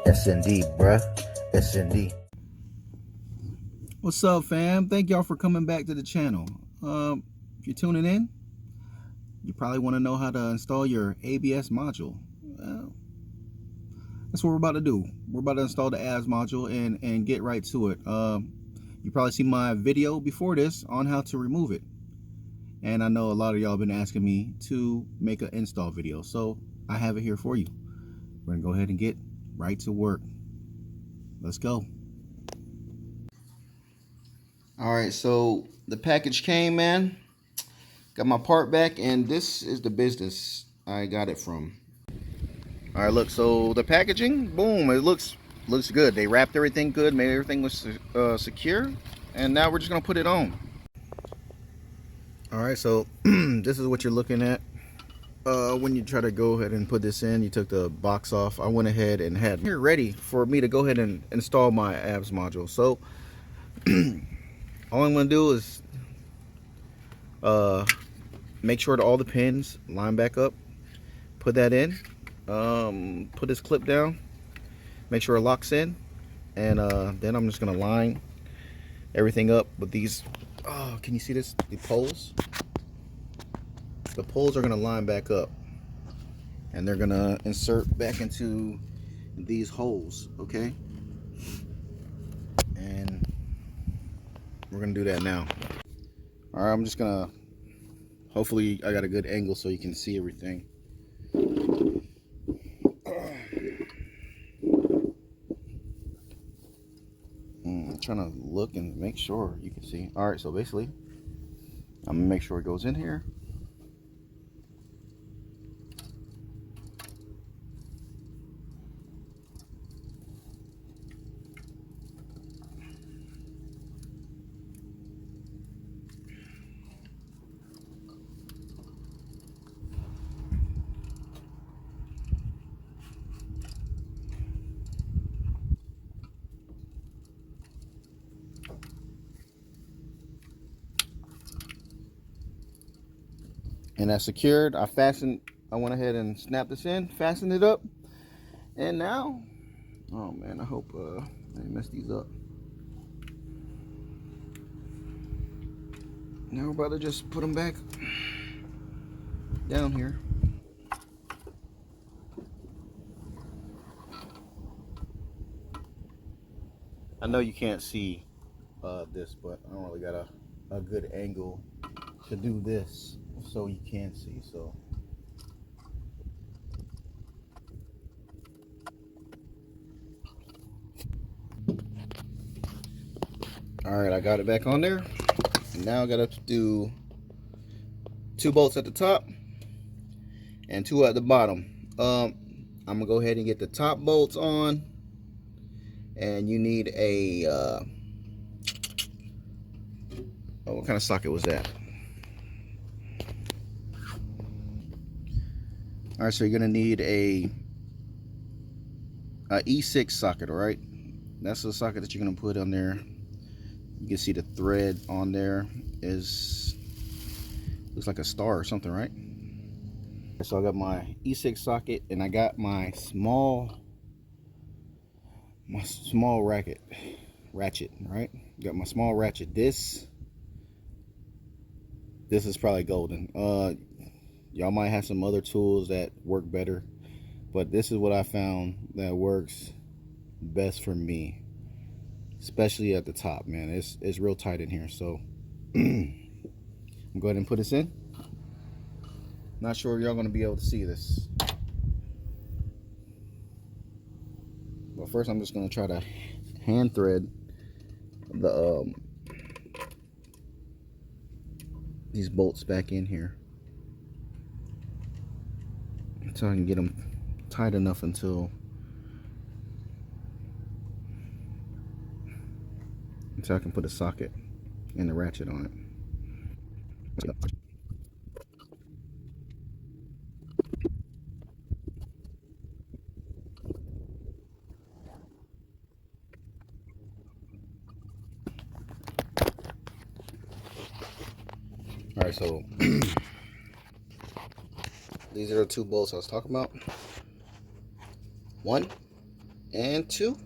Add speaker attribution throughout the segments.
Speaker 1: S&D, bruh. S&D.
Speaker 2: What's up, fam? Thank y'all for coming back to the channel. If you're tuning in, you probably want to know how to install your ABS module. Well, that's what we're about to do. We're about to install the ABS module and get right to it. You probably seen my video before this on how to remove it. And I know a lot of y'all been asking me to make an install video, so I have it here for you. We're gonna go ahead and get right to work. Let's go. All right, so the package came, man. Got my part back, and this is the business I got it from. All right, look, so the packaging, boom, it looks good. They wrapped everything good, made everything was secure, and now we're just gonna put it on. All right, so this is what you're looking at. When you try to go ahead and put this in, you took the box off. I went ahead and had here ready for me to go ahead and install my ABS module. So all I'm gonna do is make sure that all the pins line back up, put that in, put this clip down, make sure it locks in, and then I'm just gonna line everything up with these. Oh, can you see this? The poles are gonna line back up, and they're gonna insert back into these holes. Okay, and we're gonna do that now. All right, I'm just gonna, hopefully I got a good angle so you can see everything. I'm trying to look and make sure you can see. All right, so basically I'm gonna make sure it goes in here. And that's secured. I went ahead and snapped this in, fastened it up, and now, oh man, I hope I didn't mess these up. Now we're about to just put them back down here. I know you can't see this, but I don't really got a good angle to do this so you can see. So all right, I got it back on there, and now I gotta do 2 bolts at the top and 2 at the bottom. I'm gonna go ahead and get the top bolts on, and you need a oh, what kind of socket was that? All right, so you're gonna need a E6 socket. All right, that's the socket that you're gonna put on there. You can see the thread on there looks like a star or something, right? So I got my E6 socket, and I got my small ratchet, right? Got my small ratchet. This is probably golden. Y'all might have some other tools that work better, but this is what I found that works best for me, especially at the top, man. It's real tight in here. So I'm going to go ahead and put this in. Not sure if y'all going to be able to see this, but first I'm just going to try to hand thread the these bolts back in here so I can get them tight enough until I can put a socket and the ratchet on it. All right, so these are the 2 bolts I was talking about. 1 and 2.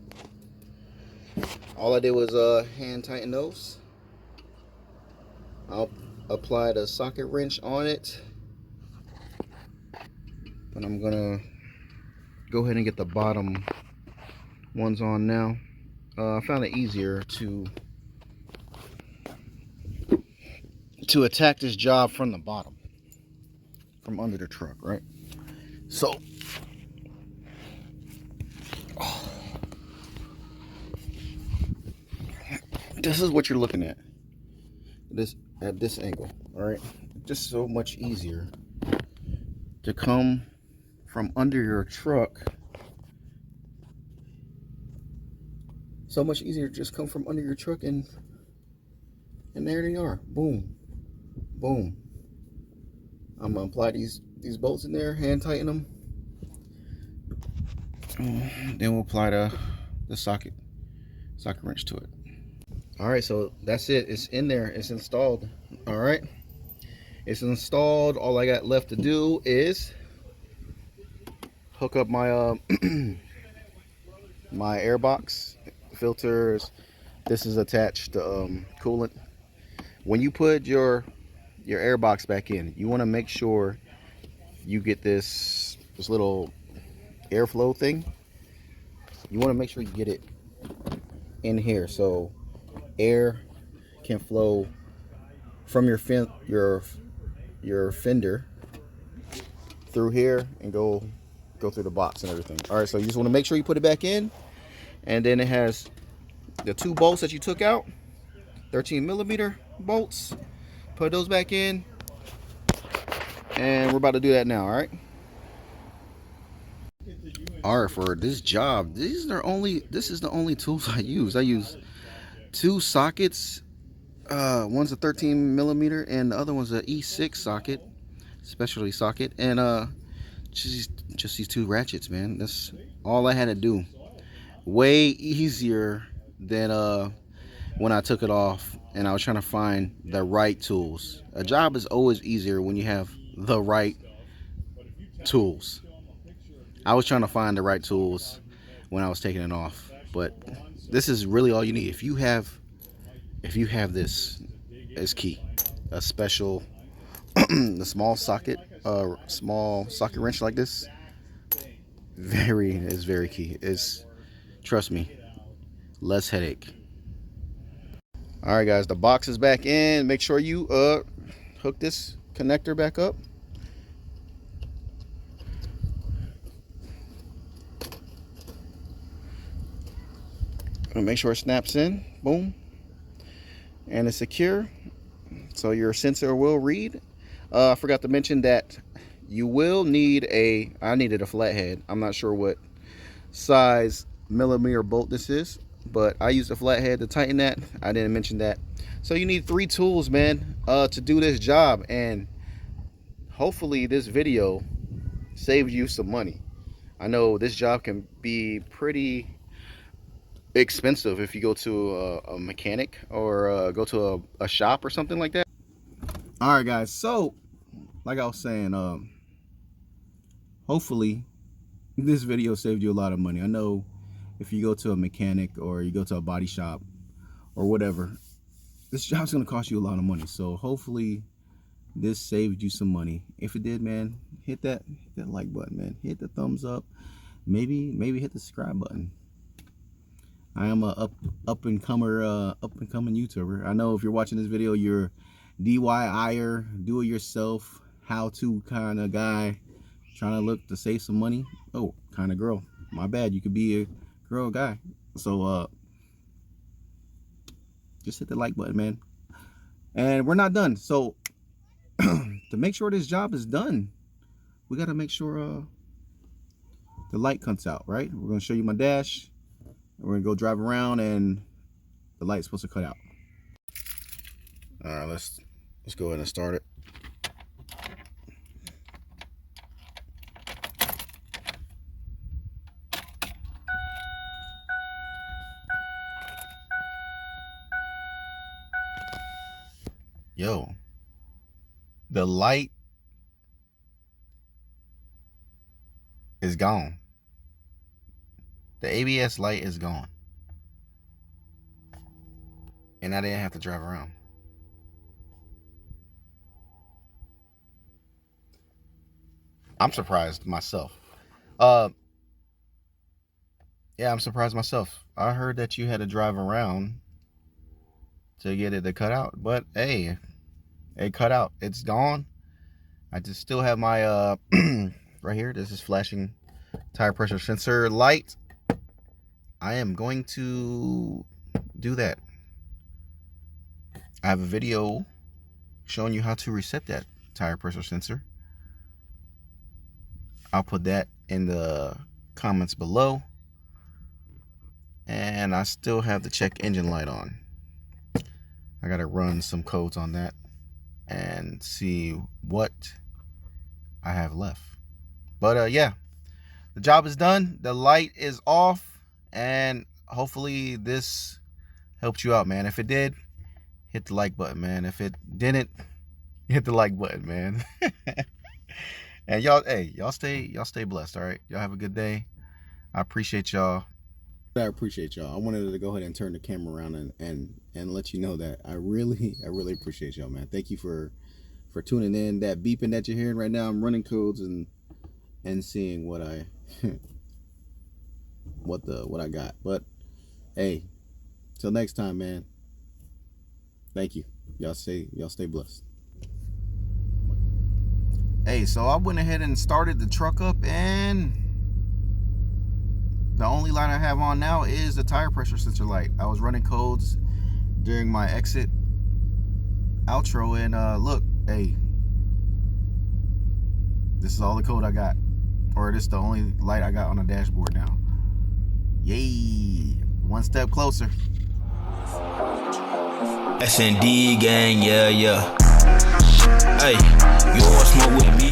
Speaker 2: All I did was hand tighten those. I'll apply the socket wrench on it, but I'm gonna go ahead and get the bottom ones on now. I found it easier to attack this job from the bottom, from under the truck, right? So this is what you're looking at. At this angle, all right? Just so much easier to come from under your truck. So much easier to just come from under your truck, and there they are. Boom, boom. I'm gonna apply these bolts in there, hand tighten them. Then we'll apply the socket wrench to it. All right, so that's it. It's in there. It's installed. All right, it's installed. All I got left to do is hook up my my airbox filters. This is attached to coolant. When you put your airbox back in, you want to make sure you get this little airflow thing. You want to make sure you get it in here so air can flow from your fender through here and go through the box and everything. All right, so you just want to make sure you put it back in, and then it has the 2 bolts that you took out, 13mm bolts. Put those back in, and we're about to do that now. All right, for this job, this is the only tools I use. I use 2 sockets. One's a 13mm and the other one's a E6 socket, specialty socket, and just these 2 ratchets, man. That's all I had to do. Way easier than when I took it off and I was trying to find the right tools. A job is always easier when you have the right tools. I was trying to find the right tools when I was taking it off, but this is really all you need. If you have this, is key. A special the small socket wrench like this is very key. Trust me, less headache. All right, guys, the box is back in. Make sure you hook this connector back up. And make sure it snaps in. Boom. And it's secure, so your sensor will read. I forgot to mention that you will need I needed a flathead. I'm not sure what size millimeter bolt this is, but I used a flathead to tighten that. I didn't mention that. So you need 3 tools, man, to do this job, and hopefully this video saved you some money. I know this job can be pretty expensive if you go to a mechanic or go to a shop or something like that. All right, guys, so like I was saying, hopefully this video saved you a lot of money. I know if you go to a mechanic or you go to a body shop or whatever, this job's gonna cost you a lot of money. So hopefully this saved you some money. If it did, man, hit that like button, man. Hit the thumbs up. Maybe hit the subscribe button. I am a up and coming YouTuber. I know if you're watching this video, you're DIYer, do it yourself, how to kind of guy, trying to look to save some money. Oh, kind of girl. My bad. You could be a girl, guy. So just hit the like button, man. And we're not done. So to make sure this job is done, we got to make sure the light comes out, right? We're gonna show you my dash. We're gonna go drive around, and the light's supposed to cut out. All right, let's go ahead and start it. Yo, the light is gone. The ABS light is gone. And I didn't have to drive around. I'm surprised myself. Yeah, I'm surprised myself. I heard that you had to drive around to get it to cut out, but hey, it cut out. It's gone. I just still have my right here. This is flashing tire pressure sensor light. I am going to do that. I have a video showing you how to reset that tire pressure sensor. I'll put that in the comments below. And I still have the check engine light on. I gotta run some codes on that and see what I have left. But yeah, the job is done. The light is off, and hopefully this helped you out, man. If it did, hit the like button, man. If it didn't, hit the like button, man. And y'all, hey, y'all stay blessed, all right? Y'all have a good day. I appreciate y'all. I appreciate y'all. I wanted to go ahead and turn the camera around and let you know that I really appreciate y'all, man. Thank you for tuning in. That beeping that you're hearing right now, I'm running codes and seeing what I what I got. But hey, till next time, man. Thank you. Y'all stay blessed. Hey, so I went ahead and started the truck up, and the only light I have on now is the tire pressure sensor light. I was running codes during my exit outro, and look, hey, this is all the code I got, or this is the only light I got on the dashboard now. Yay, one step closer.
Speaker 3: S&D gang, yeah. Hey, you want smoke with me?